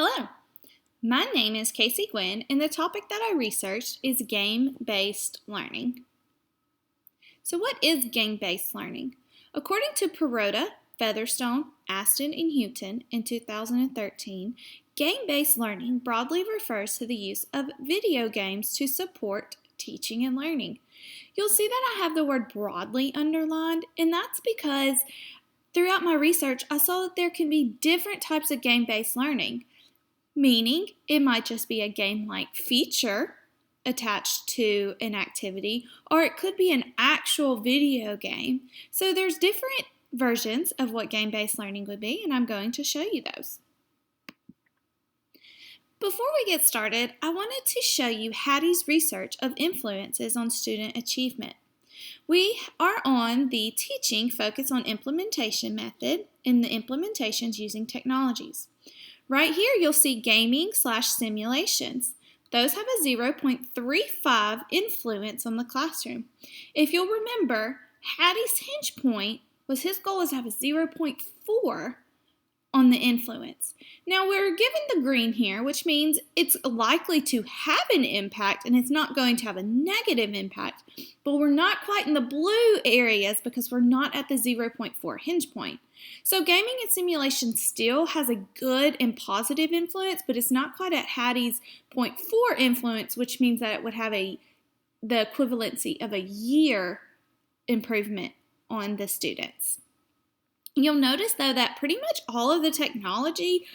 Hello, my name is Casey Guynn, and the topic that I researched is game-based learning. So what is game-based learning? According to Perrotta, Featherstone, Aston, and Houghton in 2013, game-based learning broadly refers to the use of video games to support teaching and learning. You'll see that I have the word broadly underlined, and that's because throughout my research, I saw that there can be different types of game-based learning. Meaning, it might just be a game-like feature attached to an activity, or it could be an actual video game. So there's different versions of what game-based learning would be, and I'm going to show you those. Before we get started, I wanted to show you Hattie's research of influences on student achievement. We are on the Teaching Focus on Implementation method in the implementations using technologies. Right here, you'll see gaming/simulations. Those have a 0.35 influence on the classroom. If you'll remember, Hattie's hinge point was his goal was to have a 0.4 on the influence. Now, we're given the green here, which means it's likely to have an impact and it's not going to have a negative impact, but we're not quite in the blue areas because we're not at the 0.4 hinge point. So gaming and simulation still has a good and positive influence, but it's not quite at Hattie's 0.4 influence, which means that it would have the equivalency of a year improvement on the students. You'll notice, though, that pretty much all of the technology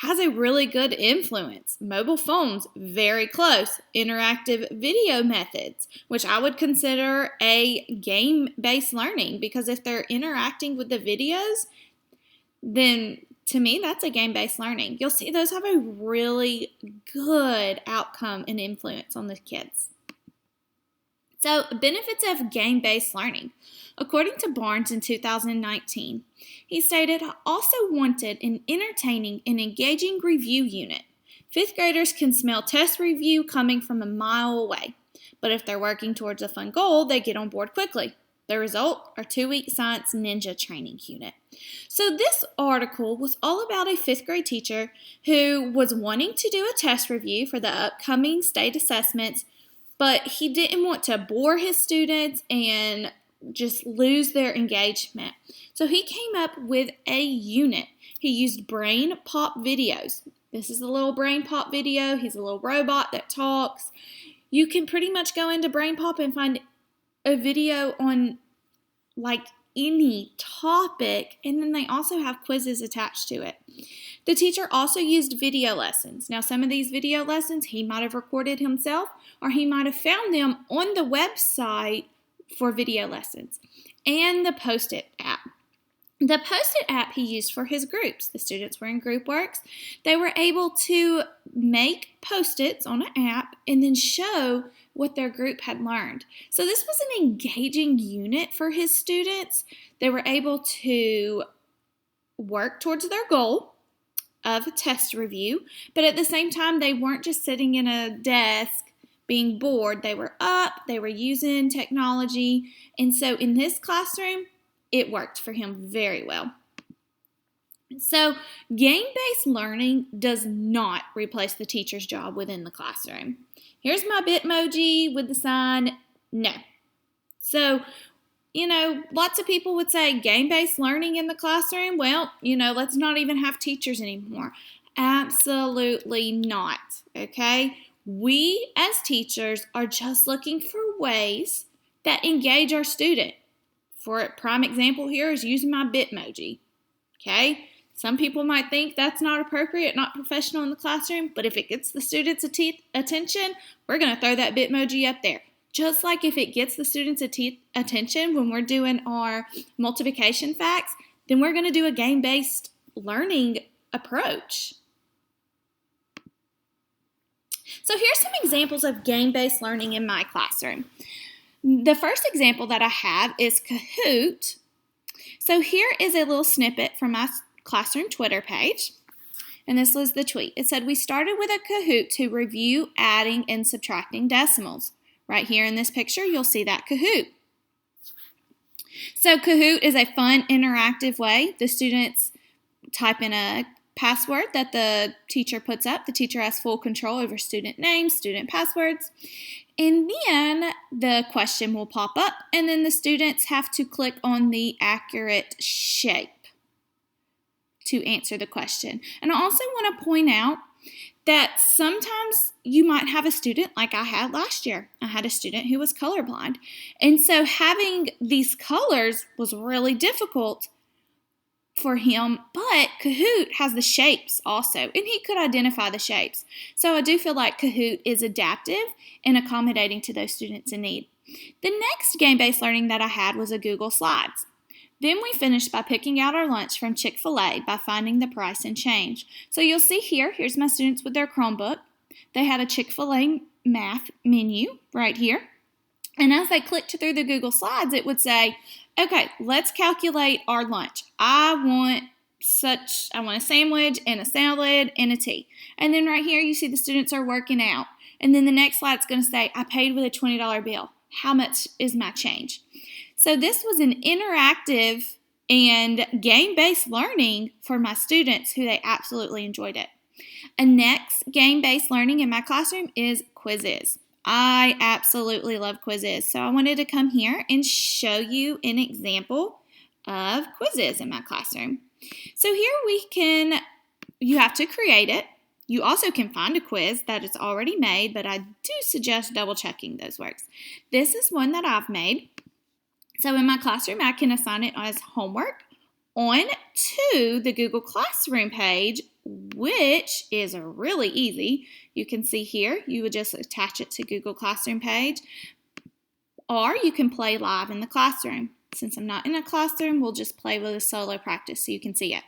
has a really good influence. Mobile phones, very close. Interactive video methods, which I would consider a game-based learning, because if they're interacting with the videos, then to me, that's a game-based learning. You'll see those have a really good outcome and influence on the kids. So, benefits of game-based learning. According to Barnes in 2019, he stated, "I also wanted an entertaining and engaging review unit. Fifth graders can smell test review coming from a mile away, but if they're working towards a fun goal, they get on board quickly. The result, our 2-week science ninja training unit." So this article was all about a fifth grade teacher who was wanting to do a test review for the upcoming state assessments, but he didn't want to bore his students and just lose their engagement. So he came up with a unit. He used brain pop videos. This is a little brain pop video. He's a little robot that talks. You can pretty much go into brain pop and find a video on like any topic, and then they also have quizzes attached to it. The teacher also used video lessons. Now, some of these video lessons he might have recorded himself, or he might have found them on the website for video lessons, and the Post-it app. The Post-it app he used for his groups. The students were in group works. They were able to make Post-its on an app and then show what their group had learned. So this was an engaging unit for his students. They were able to work towards their goal of a test review, but at the same time, they weren't just sitting in a desk being bored. They were up, they were using technology, and so in this classroom, it worked for him very well. So game-based learning does not replace the teacher's job within the classroom. Here's my Bitmoji with the sign, no. So, lots of people would say game-based learning in the classroom, well, let's not even have teachers anymore. Absolutely not, okay? We as teachers are just looking for ways that engage our student. For a prime example here is using my Bitmoji, okay? Some people might think that's not appropriate, not professional in the classroom, but if it gets the students' attention, we're going to throw that Bitmoji up there. Just like if it gets the students' attention when we're doing our multiplication facts, then we're going to do a game-based learning approach. So here's some examples of game-based learning in my classroom. The first example that I have is Kahoot. So here is a little snippet from my classroom Twitter page, and this was the tweet. It said, "We started with a Kahoot to review adding and subtracting decimals." Right here in this picture, you'll see that Kahoot. So Kahoot is a fun, interactive way. The students type in a password that the teacher puts up. The teacher has full control over student names, student passwords. And then the question will pop up, and then the students have to click on the accurate shape to answer the question. And I also want to point out that sometimes you might have a student like I had last year. I had a student who was colorblind. And so having these colors was really difficult for him, but Kahoot has the shapes also, and he could identify the shapes. So I do feel like Kahoot is adaptive and accommodating to those students in need. The next game-based learning that I had was a Google Slides. Then we finished by picking out our lunch from Chick-fil-A by finding the price and change. So you'll see here's my students with their Chromebook. They had a Chick-fil-A math menu right here. And as they clicked through the Google Slides, it would say, okay, let's calculate our lunch. I want a sandwich and a salad and a tea. And then right here, you see the students are working out. And then the next slide's going to say, I paid with a $20 bill. How much is my change? So this was an interactive and game-based learning for my students who they absolutely enjoyed it. A next game-based learning in my classroom is quizzes. I absolutely love quizzes. So I wanted to come here and show you an example of quizzes in my classroom. So here you have to create it. You also can find a quiz that is already made, but I do suggest double checking those works. This is one that I've made. So in my classroom, I can assign it as homework on to the Google Classroom page, which is really easy. You can see here, you would just attach it to Google Classroom page, or you can play live in the classroom. Since I'm not in a classroom, we'll just play with a solo practice so you can see it.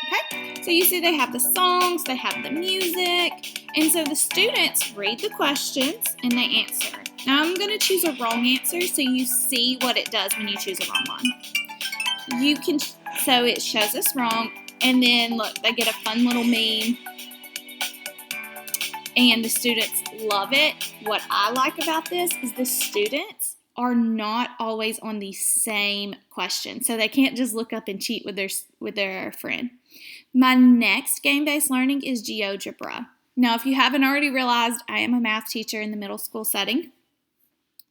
Okay, so you see they have the songs, they have the music, and so the students read the questions and they answer. Now I'm going to choose a wrong answer so you see what it does when you choose a wrong one. So it shows us wrong, and then look, they get a fun little meme, and the students love it. What I like about this is the students are not always on the same question, so they can't just look up and cheat with their friend. My next game-based learning is GeoGebra. Now, if you haven't already realized, I am a math teacher in the middle school setting.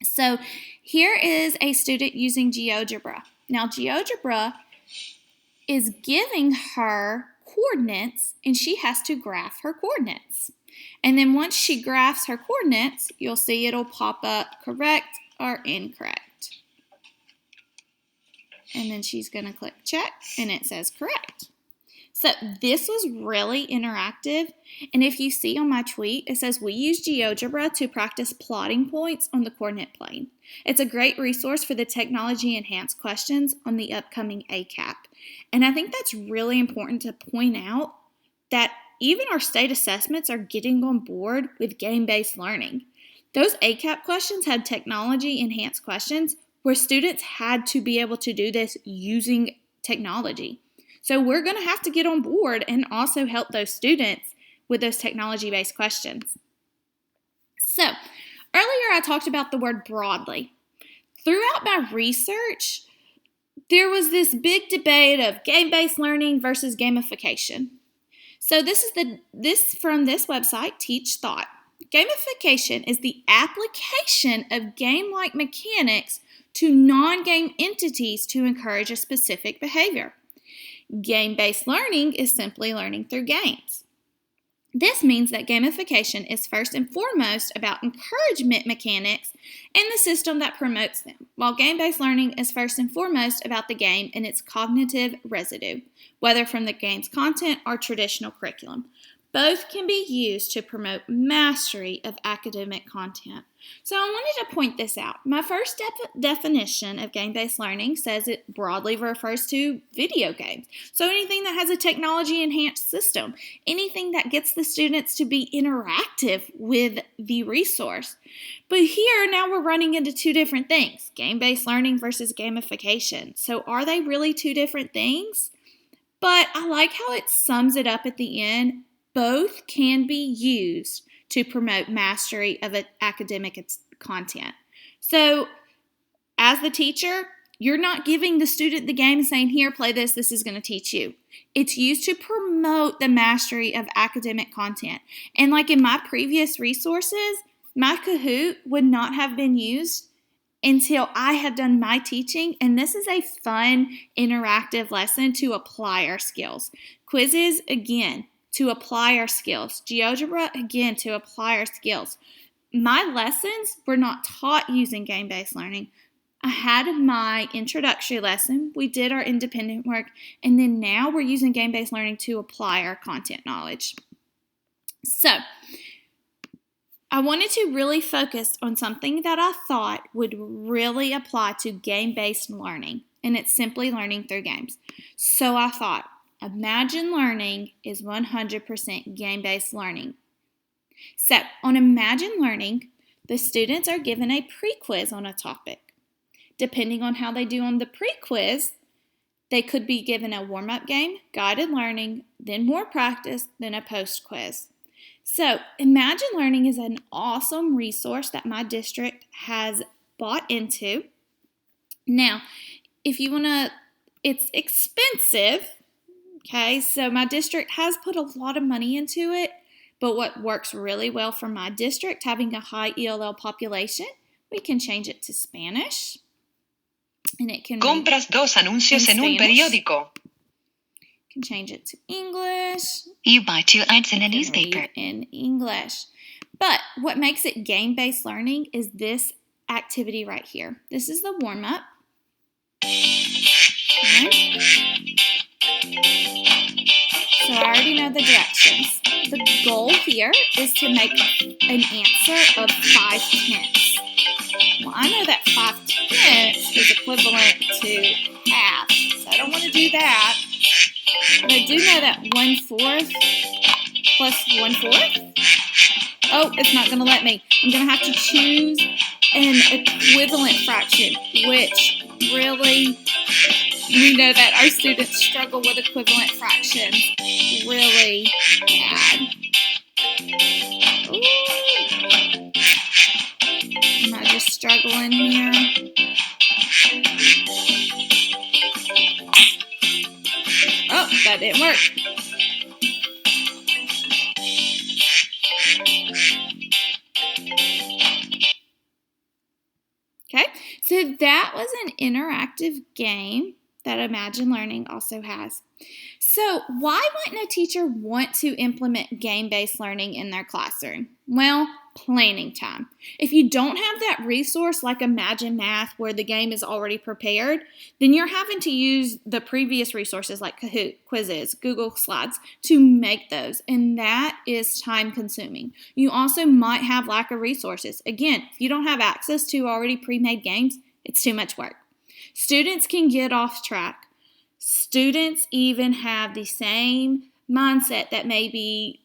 So here is a student using GeoGebra. Now, GeoGebra is giving her coordinates, and she has to graph her coordinates. And then once she graphs her coordinates, you'll see it'll pop up correct or incorrect. And then she's going to click check, and it says correct. So this was really interactive, and if you see on my tweet, it says we use GeoGebra to practice plotting points on the coordinate plane. It's a great resource for the technology-enhanced questions on the upcoming ACAP. And I think that's really important to point out that even our state assessments are getting on board with game-based learning. Those ACAP questions had technology-enhanced questions where students had to be able to do this using technology. So we're going to have to get on board and also help those students with those technology-based questions. So earlier I talked about the word broadly. Throughout my research, there was this big debate of game-based learning versus gamification. So this is from this website, Teach Thought. Gamification is the application of game-like mechanics to non-game entities to encourage a specific behavior. Game-based learning is simply learning through games. This means that gamification is first and foremost about encouragement mechanics and the system that promotes them, while game-based learning is first and foremost about the game and its cognitive residue, whether from the game's content or traditional curriculum. Both can be used to promote mastery of academic content. So I wanted to point this out. My first definition of game-based learning says it broadly refers to video games. So anything that has a technology-enhanced system, anything that gets the students to be interactive with the resource. But here, now we're running into two different things, game-based learning versus gamification. So are they really two different things? But I like how it sums it up at the end. Both can be used to promote mastery of academic content. So, as as the teacher, you're not giving the student the game and saying, here, play this is going to teach you. It's used to promote the mastery of academic content. And like in my previous resources, my Kahoot would not have been used until I had done my teaching. And this is a fun, interactive lesson to apply our skills. Quizzes, again, to apply our skills. GeoGebra, again, to apply our skills. My lessons were not taught using game-based learning. I had my introductory lesson, we did our independent work, and then now we're using game-based learning to apply our content knowledge. So, I wanted to really focus on something that I thought would really apply to game-based learning, and it's simply learning through games. So I thought, Imagine Learning is 100% game-based learning. So, on Imagine Learning, the students are given a pre-quiz on a topic. Depending on how they do on the pre-quiz, they could be given a warm-up game, guided learning, then more practice, then a post-quiz. So, Imagine Learning is an awesome resource that my district has bought into. Now, if you want to, it's expensive, okay? So, my district has put a lot of money into it, but what works really well for my district, having a high ELL population, we can change it to Spanish. And it can Compras dos anuncios en un periódico. Can change it to English. You buy 2 ads in a newspaper. In English. But what makes it game-based learning is this activity right here. This is the warm-up. Okay. So I already know the directions. The goal here is to make an answer of 5/10. Well, I know that 5/10 is equivalent to half, so I don't want to do that. But I do know that 1/4 plus 1/4. Oh, it's not going to let me. I'm going to have to choose an equivalent fraction, which really, we know that our students struggle with equivalent fractions really bad. Ooh. Am I just struggling here? Oh, that didn't work. Okay, so that was an interactive game that Imagine Learning also has. So why wouldn't a teacher want to implement game-based learning in their classroom? Well, planning time. If you don't have that resource like Imagine Math where the game is already prepared, then you're having to use the previous resources like Kahoot, quizzes, Google Slides to make those, and that is time consuming. You also might have lack of resources. Again, if you don't have access to already pre-made games, it's too much work. Students can get off track. Students even have the same mindset that maybe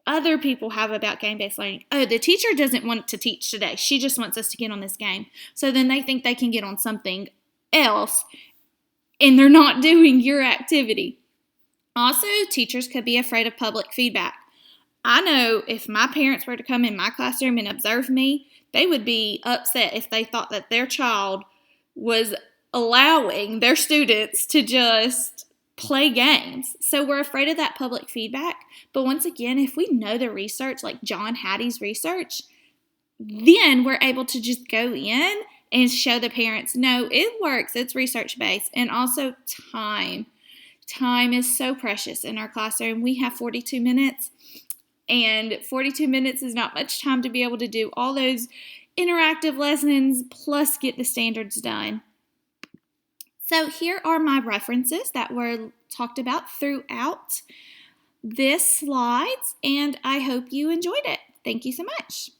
other people have about game-based learning. Oh, the teacher doesn't want to teach today. She just wants us to get on this game. So then they think they can get on something else, and they're not doing your activity. Also, teachers could be afraid of public feedback. I know if my parents were to come in my classroom and observe me, they would be upset if they thought that their child was allowing their students to just play games. So we're afraid of that public feedback. But once again, if we know the research, like John Hattie's research, then we're able to just go in and show the parents, no, it works. It's research-based. And also time. Time is so precious in our classroom. We have 42 minutes, and 42 minutes is not much time to be able to do all those interactive lessons plus get the standards done. So here are my references that were talked about throughout this slides, and I hope you enjoyed it. Thank you so much.